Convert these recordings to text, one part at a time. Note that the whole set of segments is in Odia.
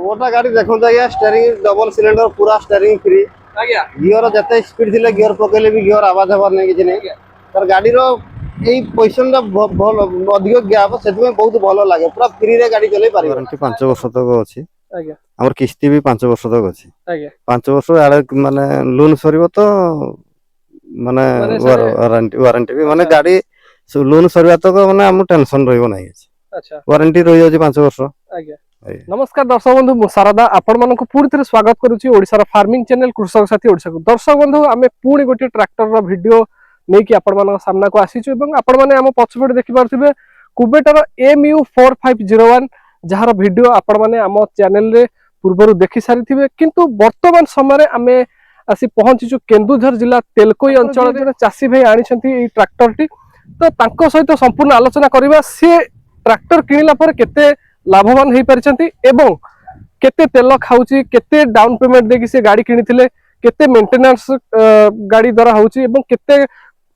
मोटा गाड़ी देखो आज्ञा स्टीयरिंग डबल सिलेंडर पूरा स्टीयरिंग फ्री आज्ञा गियर जते स्पीड थिले गियर पकेले भी गियर आवाज हबार नहीं किछि नहीं तर गाड़ी रो एई पोजीशन दा भल अधिक गैप सेतमे बहुत भलो लागे पूरा फ्री रे गाड़ी चले पारिबो वारंटी 5 वर्ष तक अछि आज्ञा हमर किस्ती भी 5 वर्ष तक अछि आज्ञा 5 वर्ष आड़े माने लोन सरीबो तो माने वारंटी भी माने गाड़ी लोन सरीबा तक माने हम टेंशन रहइबो नाही अच्छा वारंटी रहि जाछि 5 वर्ष आज्ञा नमस्कार दर्शक बंधु मु शारदा आपण मानक पूरी थरे स्वागत करूची ओडिसा फार्मिंग चैनल कृषक साथी ओडिसा को दर्शक बंधु आमे पूरी गोटे ट्रैक्टर रो वीडियो नै कि आपण मानक सामना को आसीछु एवं आपण माने हम पछपट देखि पारथिबे कुबेटर MU4501 जहार वीडियो आपण माने हम चैनल रे पूर्वरु देखि सारिथिबे किंतु वर्तमान समय रे आमे आसी पहुंचीछु केन्दुझर जिला तेलकोई अंचल जे चासी भाई आनी छथि ई ट्रैक्टर टी तो तांको सहित संपूर्ण आलोचना करिबा से ट्रैक्टर किनिला पर केते लाभवान हो पारिछंती एवं केते तेल खाउची केते डाउन पेमेंट देकी से गाड़ी किनिथिले केते मेंटेनेंस गाड़ी द्वारा होउची एवं केते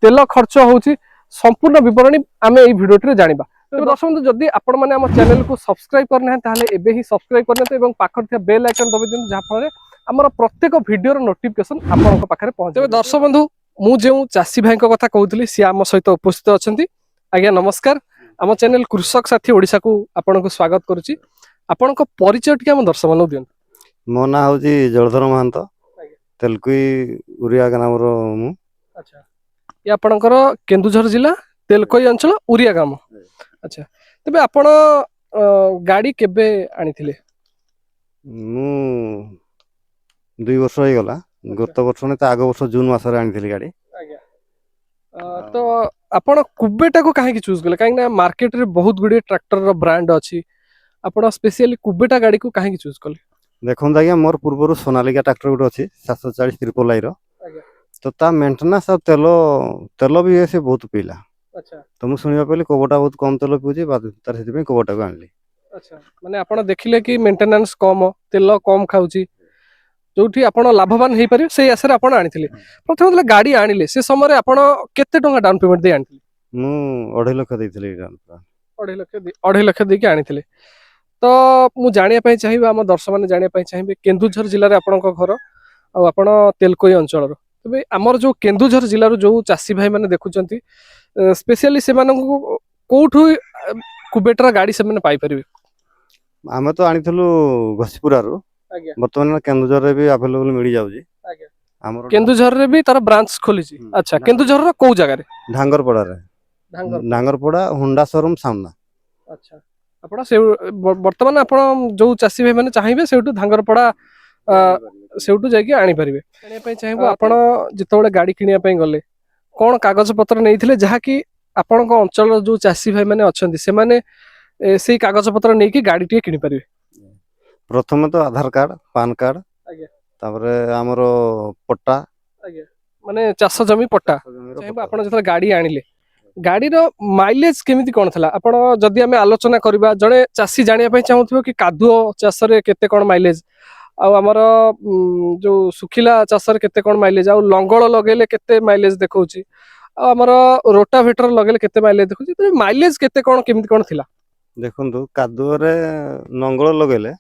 तेल खर्च होउची संपूर्ण विवरणी आमे एई वीडियो रे जानिबा तो दर्शक बंधु जदी आपण माने हम चैनल को सब्सक्राइब करना है ताले एबे ही सब्सक्राइब करने एवं पाखर थिया बेल आइकन दबे दिन जहा फळे हमर प्रत्येक वीडियो रो नोटिफिकेशन आपनक पाखरे पहुंचे तो दर्शक बंधु मु जेउ चासी भाई को कथा कहउतली सी हम सहित उपस्थित अछंती आज्ञा नमस्कार आम चैनल कृषक साथी ओडिसा को आपन को स्वागत करूची आपन को परिचय टिके हम दर्शक मानु दियन मो ना होजी जलधर महंत तेलकुई उरिया ग्राम रो मु अच्छा ये आपनकर केन्दुझर जिला तेलकोई अंचल उरिया ग्राम अच्छा तबे आपण गाड़ी केबे आनिथिले मु 2 वर्ष होई गला गत वर्ष ने त आगो वर्ष जून मास रे आनिथिली गाड़ी तो आपण कुबेटा को काहे की चूज करले काहे ना मार्केट रे बहुत गुडी ट्रैक्टर रो ब्रांड अछि आपण स्पेशली कुबेटा गाड़ी को काहे की चूज करले देखन दागिया मोर पूर्वरु सोनालिका ट्रैक्टर गुड अछि 740 ट्रिपल आई रो तो ता मेंटेनेंस और तेल भी से बहुत पीला अच्छा तो मु सुनिबा पले कोबटा बहुत कम तेल पिउची बाद तार हेति पे कोबटा को आनली अच्छा माने आपण देखिले कि मेंटेनेंस कम तेल कम खाउची जोठी आपण लाभवान हेई पारे सेई आसरे आपण आनिथिले प्रथम तले गाड़ी आनिले से समय रे आपण केते टंका डाउन पेमेंट दे आनिथिले मु 2.5 लाख देइथिले अढ़ाई लाख देके आनिथिले तो मु जानिया पई चाहिबा हम दर्शक माने जानिया पई चाहिबे केन्दुझर जिल्ला रे आपणक घर आ आपण तेलकोई अंचल रो तबे हमर जो केन्दुझर जिल्ला रो जो चासी भाई माने देखुचंती स्पेशली से मानन कोठु कुबेटर गाड़ी से माने पाई परिबे आमे तो आनिथलु घसीपुरा रो आज्ञा वर्तमान केन्दुझर रे भी अवेलेबल मिली जाउजी आज्ञा हमर केन्दुझर रे भी तार ब्रांच खोलीची अच्छा केन्दुझर रो को जगह रे ढांगरपड़ा रे ढांगरपड़ा होंडा शोरूम सामना अच्छा आपण से वर्तमान आपण जो चासी भाई माने चाहिबे सेउटु धांगरपड़ा सेउटु जाई के आनी परिबे आनी पई चाहिबो आपण जितोले गाड़ी किनिया पई गले कोन कागज पत्र नेइथिले जहा कि आपण को अंचल जो चासी भाई माने अछंती से माने सेई कागज पत्र नै कि गाड़ी टे किनि परिबे प्रथम तो आधार कार्ड पान कार्ड आज्ञा तापरे हमरो पट्टा आज्ञा माने चाष जमी पट्टा चाहिबो आपण जतले गाड़ी आनिले गाड़ी रो माइलेज केमिति कोन थला आपण जदी हमें आलोचना करबा जणे चासी जानिया पई चाहुथिबो कि कादुओ चाष रे केते कोन माइलेज आ हमर जो सुखिला चाष रे केते कोन माइलेज आ लंगळ लगेले केते माइलेज देखौची आ हमर रोटावेटर लगेले केते माइलेज देखौची तो माइलेज केते कोन केमिति कोन थिला देखंतु कादुओ रे नंगळ लगेले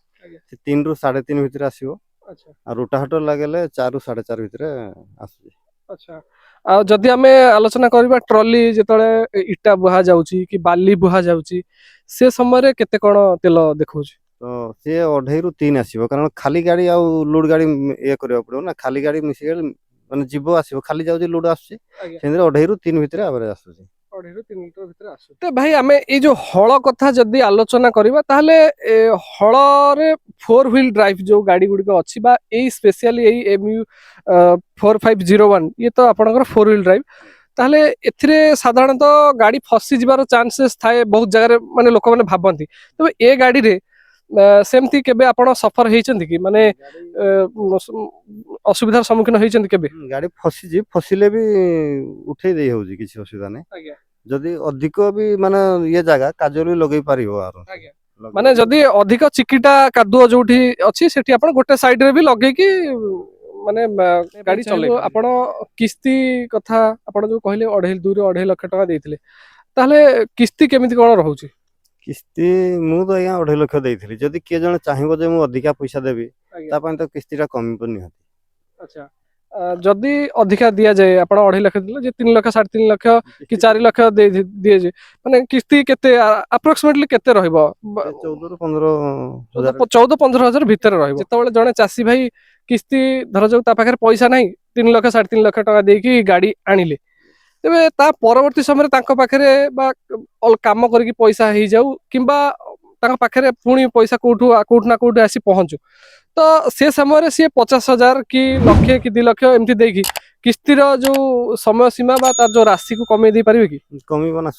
3 रु 3.5 भितर आसीबो अच्छा आ रोटावेटर लगेले 4 रु 4.5 भितर आसी अच्छा आ जदी हमें आलोचना करबा ट्रॉली जेतळे इटा बुहा जाउची कि बाली बुहा जाउची से समय रे केते कोन तेल देखौची तो से 2.5 रु 3 आसीबो कारण खाली गाड़ी आ लोड गाड़ी ए करियो पड़ो ना खाली गाड़ी मिसी माने जीवो आसीबो खाली जाउची लोड आसी सेंद्र 2.5 रु 3 भितर एवरेज आसुची 2.5 रु 3 लीटर भितर आसु ते भाई हमें ए जो हळ कथा जदी आलोचना करबा ताहले हळ रे 4 व्हील ड्राइव जो गाड़ी गुडी को अछि बा ए स्पेशली ए MU 4501 ये तो आपनकर 4 व्हील ड्राइव ताहले एथिरे साधारणतः गाड़ी फसी जिबार चांसेस थाए बहुत जगह माने लोक माने भाबंती तबे ए गाड़ी रे सेमती केबे आपण सफर हेचंती कि माने असुविधार सम्मुखीन हेचंती केबे गाड़ी फसिले भी उठे देई होउजी किछि असुविधा नै आज्ञा जदी अधिक भी माने ये जगह काजल भी लगै पारिबो आरो आज्ञा माने जदी अधिक चिकिटा कादुओ जोठी अछि सेठी आपण गोटे साइड रे भी लगै कि माने गाड़ी चलै आपण किस्ती कथा आपण जो कहले 2.5 लाख टका देइथिले ताहले किस्ती केमिति कोन रहउची କିସ୍ତି ମୁଁ ତ ଆଜ୍ଞା 2.5 ଲକ୍ଷ ଦେଇଥିଲି। ଯଦି କିଏ ଜଣେ ଚାହିଁବ ଯେ ମୁଁ ଅଧିକା ପଇସା ଦେବି ଆଜ୍ଞା। ତା ପାଇଁ ତ କିସ୍ତିଟା କମିବ ନିହାତି। ଆଚ୍ଛା ଯଦି ଅଧିକା ଦିଆଯାଏ ଆପଣ 2.5 ଲକ୍ଷ ଦେଲେ ଯେ 3 ଲକ୍ଷ 3.5 ଲକ୍ଷ କି 4 ଲକ୍ଷ ଦିଆଯାଏ ମାନେ କିସ୍ତି କେତେ ଆପ୍ରୋକ୍ସିମେଟଲି କେତେ ରହିବ? 14 ରୁ 15 ହଜାର 14-15 ହଜାର ଭିତରେ ରହିବ। ଯେତେବେଳେ ଜଣେ ଚାଷୀ ଭାଇ କିସ୍ତି ଧରାଯାଉ ତା ପାଖରେ ପଇସା ନାହିଁ 3 ଲକ୍ଷ 3.5 ଲକ୍ଷ ଟଙ୍କା ଦେଇକି ଗାଡି ଆଣିଲେ, ତେବେ ତା ପରବର୍ତ୍ତୀ ସମୟରେ ତାଙ୍କ ପାଖରେ ବା କାମ କରିକି ପଇସା ହେଇଯାଉ କିମ୍ବା ତାଙ୍କ ପାଖରେ ପୁଣି ପଇସା କୋଉଠୁ ନା କୋଉଠୁ ଆସି ପହଞ୍ଚୁ, ତ ସେ ସମୟରେ ସିଏ 50,000 କି ଲକ୍ଷେ କି 2 ଲକ୍ଷ ଏମିତି ଦେଇକି କିସ୍ତିର ଯୋଉ ସମୟ ସୀମା ବା ତାର ଯୋଉ ରାଶିକୁ କମେଇ ଦେଇ ପାରିବେ କି? କମିବ ନା।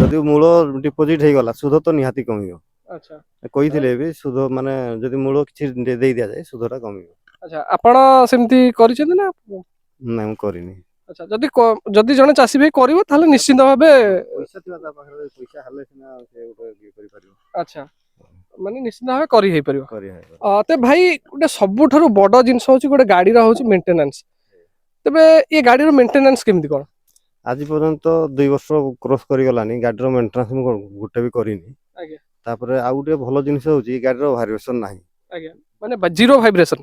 ଯଦି ମୂଳ ଡିପୋଜିଟ ହେଇଗଲା ସୁଧ ତ ନିହାତି କମିବ। ଆଚ୍ଛା କହିଥିଲେ ବି ସୁଧ ମାନେ ଯଦି ମୂଳ କିଛି ଦେଇ ଦିଆଯାଏ ସୁଧଟା କମିବ। ଆଚ୍ଛା ଆପଣ ସେମିତି କରିଛନ୍ତି ନା? ନାଇଁ ମୁଁ କରିନି। ଆଚ୍ଛା ଯଦି ଜଣେ ଚାଷୀ ଭାଇ କରିବ ତାହେଲେ ନିଶ୍ଚିନ୍ତ ଭାବେ ପଇସା ଥିବା ତା ପାଖରେ, ପଇସା ହେଲେ ସିନା ସେ ଗୋଟେ ଇଏ କରିପାରିବ। ଆଚ୍ଛା ମାନେ ନିଶ୍ଚିନ୍ତ ଭାବେ କରି ହେଇପାରିବ। କରିପାରିବ। ତ ଭାଇ ଗୋଟେ ସବୁଠାରୁ ବଡ ଜିନିଷ ହଉଛି ଗୋଟେ ଗାଡିର ହଉଛି ମେଣ୍ଟେନାନ୍ସ। ତେବେ ଏ ଗାଡିର ମେଣ୍ଟେନାନ୍ସ କେମିତି କଣ? ଆଜି ପର୍ଯ୍ୟନ୍ତ 2 ବର୍ଷ କ୍ରସ୍ କରିଗଲାନି ଗାଡିର ମେଣ୍ଟେନାନ୍ସ ମୁଁ ଗୋଟେ ବି କରିନି। ଆଜ୍ଞା ତାପରେ ଆଉ ଗୋଟେ ଭଲ ଜିନିଷ ହଉଛି ଗାଡିର ଭାଇବ୍ରେସନ ନାହିଁ। ଆଜ୍ଞା ମାନେ ଜିରୋ ଭାଇବ୍ରେସନ।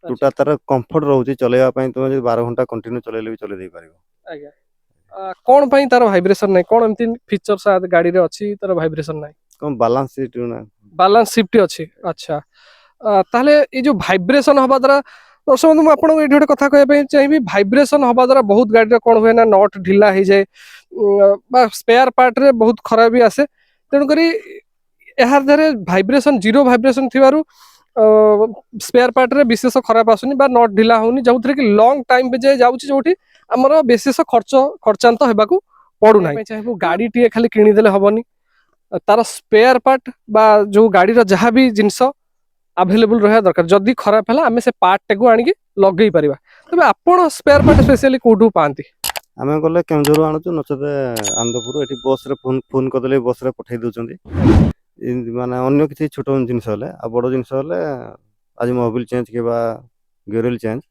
ଟୋଟାଲ ତାର କମ୍ଫର୍ଟ ରହୁଛି ଚଲେଇବା ପାଇଁ। ତମେ ଯଦି 12 ଘଣ୍ଟା କଣ୍ଟିନ୍ୟୁ ଚଲେଇଲେ ବି ଚଲେଇ ଦେଇ ପାରିବ। ଆଜ୍ଞା କଣ ପାଇଁ ତାର ଭାଇବ୍ରେସନ ନାହିଁ? କଣ ଏମିତି ଫିଚର୍ସ ଗାଡିରେ ଅଛି ତାର ଭାଇବ୍ରେସନ ନାହିଁ? କଣ ବାଲାନ୍ସ ସିଟ୍ ନା ବାଲାନ୍ସ ସିଫ୍ଟ ଅଛି। ଆଚ୍ଛା ତାହେଲେ ଏଇ ଯୋଉ ଭାଇବ୍ରେସନ ହବା ଦ୍ୱାରା ଦର୍ଶକ ବନ୍ଧୁ ମୁଁ ଆପଣଙ୍କୁ ଏଇଠି ଗୋଟେ କଥା କହିବା ପାଇଁ ଚାହିଁବି, ଭାଇବ୍ରେସନ ହବା ଦ୍ୱାରା ବହୁତ ଗାଡିରେ କଣ ହୁଏ ନା ନଟ ଢିଲା ହେଇଯାଏ ବା ସ୍ପେୟାର ପାର୍ଟ ରେ ବହୁତ ଖରାପ ବି ଆସେ। ତେଣୁକରି ଏହା ଦ୍ୱାରା ଭାଇବ୍ରେସନ ଜିରୋ ଭାଇବ୍ରେସନ ଥିବାରୁ ସ୍ପେୟାର ପାର୍ଟ ରେ ବିଶେଷ ଖରାପ ଆସୁନି ବା ନଟ ଢିଲା ହଉନି, ଯୋଉଥିରେ କି ଲଙ୍ଗ ଟାଇମ ଯାଏ ଯାଉଛି, ଯୋଉଠି ଆମର ବିଶେଷ ଖର୍ଚ୍ଚାନ୍ତ ହେବାକୁ ପଡୁନାହିଁ। ଚାହିଁବୁ ଗାଡିଟିଏ ଖାଲି କିଣିଦେଲେ ହବନି, ତାର ସ୍ପେୟାର ପାର୍ଟ ବା ଯୋଉ ଗାଡିର ଯାହା ବି ଜିନିଷ ଆଭେଲେବୁଲ ରହିବା ଦରକାର। ଯଦି ଖରାପ ହେଲା ଆମେ ସେ ପାର୍ଟ ଟାକୁ ଆଣିକି ଲଗେଇ ପାରିବା। ତେବେ ଆପଣ ସ୍ପେୟାର ପାର୍ଟ ସ୍ପେଶାଲି କୋଉଠୁ ପାଆନ୍ତି? ଆମେ ଗଲେ କେଉଁଝରରୁ ଆଣୁଛୁ, ନଚେତ ଆନନ୍ଦପୁର। ଏଠି ବସରେ ଫୋନ କରିଦେଲେ ବସରେ ପଠେଇ ଦଉଛନ୍ତି। ମାନେ ଅନ୍ୟ କିଛି ଛୋଟ ଜିନିଷ ହେଲେ, ଆଉ ବଡ ଜିନିଷ ହେଲେ ଆଜି ମୋବିଲ ଚେଞ୍ଜ କିମ୍ବା ଗିୟରଅଏଲ ଚେଞ୍ଜ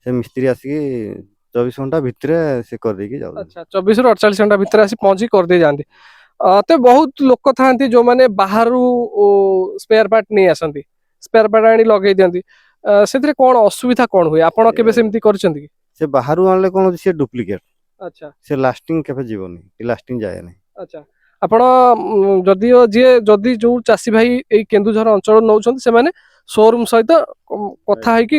ସେ ମିସ୍ତ୍ରୀ ଆସିକି 24 ଘଣ୍ଟା ଭିତରେ ସେ କରିଦେଇକି ଯାଉଛନ୍ତି। ଆଚ୍ଛା 24 ରୁ 48 ଘଣ୍ଟା ଭିତରେ ଆସି ପହଞ୍ଚି କରିଦେଇ ଯାଆନ୍ତି। ତ ବହୁତ ଲୋକ ଥାଆନ୍ତି ଯୋଉମାନେ ବାହାରୁ ସ୍ପେୟାର ପାର୍ଟ ନେଇ ଆସନ୍ତି, ସ୍ପେୟାର ପାର୍ଟ ଆଣି ଲଗେଇ ଦିଅନ୍ତି। ସେଥିରେ କଣ ଅସୁବିଧା କଣ ହୁଏ? ଆପଣ କେବେ ସେମିତି କରିଛନ୍ତି କି? ସେ ବାହାରୁ ଆଣିଲେ କଣ ହଉଛି, ସେ ଡୁପ୍ଲିକେଟ। ଆଚ୍ଛା ସେ ଲାଷ୍ଟିଂ କେବେ ଯିବନି, ଲାଷ୍ଟିଂ ଯାଏ ନାହିଁ। ଆଚ୍ଛା ଆପଣ ଯଦି ଯୋଉ ଚାଷୀ ଭାଇ ଏଇ କେନ୍ଦୁଝର ଅଞ୍ଚଳ ନଉଛନ୍ତି, ସେମାନେ ସୋରୁମ ସହିତ କଥା ହେଇକି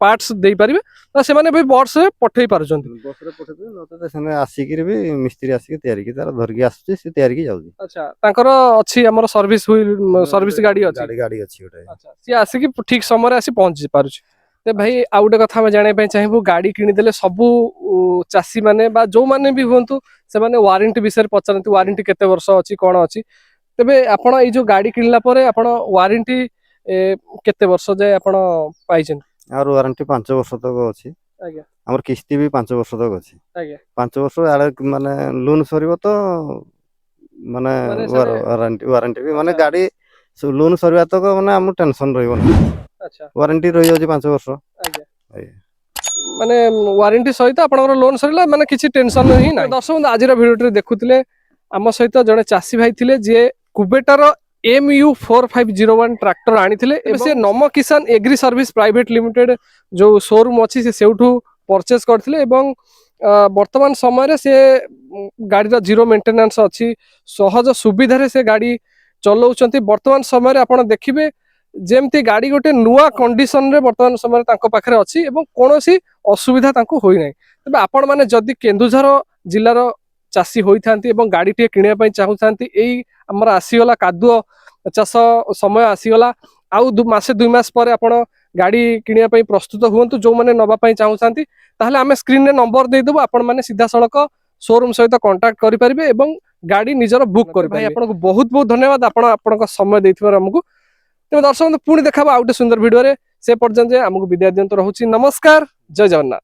ପାର୍ଟସ ଦେଇପାରିବେ, ସେମାନେ ବି ବସରେ ପଠେଇ ପାରୁଛନ୍ତି। ବସରେ ପଠେଇଦେବେ, ନଚେତ ସେମାନେ ଆସିକିରି ବି ମିସ୍ତ୍ରୀ ଆସିକି ତିଆରିକି ତାର ଧରିକି ଆସୁଛି, ସେ ତିଆରିକି ଯାଉଛି। ଆଚ୍ଛା ତାଙ୍କର ଅଛି ଆମର ସର୍ଭିସ ଗାଡି ଅଛି। ଗାଡି ଅଛି ଗୋଟେ। ଆଚ୍ଛା ସିଏ ଆସିକି ଠିକ ସମୟରେ ଆସି ପହଞ୍ଚି ପାରୁଛି। ତ ଭାଇ ଆଉ ଗୋଟେ କଥା ଆମେ ଜାଣିବା ପାଇଁ ଚାହିଁବୁ, ଗାଡି କିଣିଦେଲେ ସବୁ ଚାଷୀ ମାନେ ବା ଯୋଉମାନେ ବି ହୁଅନ୍ତୁ ସେମାନେ ୱାରେଣ୍ଟି ବିଷୟରେ ପଚାରନ୍ତି, ୱାରେଣ୍ଟି କେତେ ବର୍ଷ ଅଛି କଣ ଅଛି। ତେବେ ଆପଣ ଏଇ ଯୋଉ ଗାଡି କିଣିଲା ପରେ ଆପଣ ୱାରେଣ୍ଟି କେତେ ବର୍ଷ ଯାଏ ଆପଣ ପାଇଛନ୍ତି? ଆମର ୱାରେଣ୍ଟି 5 ବର୍ଷ ତକ ଅଛି। ଆଜ୍ଞା ଆମର କିସ୍ତି ବି 5 ବର୍ଷ ତକ ଅଛି। ଆଜ୍ଞା 5 ବର୍ଷ ଆଡେ ମାନେ ଲୋନ ସରିବ ତ ମାନେ ୱାରେଣ୍ଟି ବି ମାନେ ଗାଡି ଲୋନ ସରିବା ତକ ମାନେ ଆମକୁ ଟେନସନ ରହିବନି। ଆଚ୍ଛା ୱାରେଣ୍ଟି ରହିଯାଉଛି 5 ବର୍ଷ। ଆଜ୍ଞା ମାନେ ୱାରେଣ୍ଟି ସହିତ ଆପଣଙ୍କର ଲୋନ ସରିଲା, ମାନେ କିଛି ଟେନସନ ହିଁ ନାହିଁ। ଦର୍ଶକ ବନ୍ଧୁ ଆଜିର ଭିଡିଓରେ ଦେଖୁଥିଲେ ଆମ ସହିତ ଜଣେ ଚାଷୀ ଭାଇ ଥିଲେ, ଯିଏ କୁବେଟାର MU4501 ଟ୍ରାକ୍ଟର ଆଣିଥିଲେ। ଏବେ ସେ ନମ କିଷାନ ଏଗ୍ରି ସର୍ଭିସ ପ୍ରାଇଭେଟ ଲିମିଟେଡ ଯୋଉ ସୋରୁମ ଅଛି ସେ ସେଇଠୁ ପରଚେଜ କରିଥିଲେ ଏବଂ ବର୍ତ୍ତମାନ ସମୟରେ ସେ ଗାଡିର ଜିରୋ ମେଣ୍ଟେନାନ୍ସ ଅଛି, ସହଜ ସୁବିଧାରେ ସେ ଗାଡି ଚଲାଉଛନ୍ତି। ବର୍ତ୍ତମାନ ସମୟରେ ଆପଣ ଦେଖିବେ ଯେମିତି ଗାଡି ଗୋଟେ ନୂଆ କଣ୍ଡିସନରେ ବର୍ତ୍ତମାନ ସମୟରେ ତାଙ୍କ ପାଖରେ ଅଛି ଏବଂ କୌଣସି ଅସୁବିଧା ତାଙ୍କୁ ହୋଇନାହିଁ। ତେବେ ଆପଣ ମାନେ ଯଦି କେନ୍ଦୁଝର ଜିଲ୍ଲାର ଚାଷୀ ହୋଇଥାନ୍ତି ଏବଂ ଗାଡିଟିଏ କିଣିବା ପାଇଁ ଚାହୁଁଥାନ୍ତି, ଏଇ ଆମର ଆସିଗଲା କାଦୁଅ ଚାଷ ସମୟ ଆସିଗଲା, ଆଉ ମାସେ 2 ମାସ ପରେ ଆପଣ ଗାଡି କିଣିବା ପାଇଁ ପ୍ରସ୍ତୁତ ହୁଅନ୍ତୁ। ଯୋଉମାନେ ନବା ପାଇଁ ଚାହୁଁଥାନ୍ତି ତାହେଲେ ଆମେ ସ୍କ୍ରିନରେ ନମ୍ବର ଦେଇଦେବୁ, ଆପଣ ମାନେ ସିଧାସଳଖ ସୋରୁମ ସହିତ କଣ୍ଟାକ୍ଟ କରିପାରିବେ ଏବଂ ଗାଡି ନିଜର ବୁକ୍ କରିପାରିବେ। ଭାଇ ଆପଣଙ୍କୁ ବହୁତ ବହୁତ ଧନ୍ୟବାଦ, ଆପଣ ଆପଣଙ୍କ ସମୟ ଦେଇଥିବାରୁ ଆମକୁ। ତେବେ ଦର୍ଶକ ପୁଣି ଦେଖାବା ଆଉ ଗୋଟେ ସୁନ୍ଦର ଭିଡିଓରେ। ସେ ପର୍ଯ୍ୟନ୍ତ ଆମକୁ ବିଦାୟ ଦିଅନ୍ତୁ। ରହୁଛି ନମସ୍କାର, ଜୟ ଜଗନ୍ନାଥ।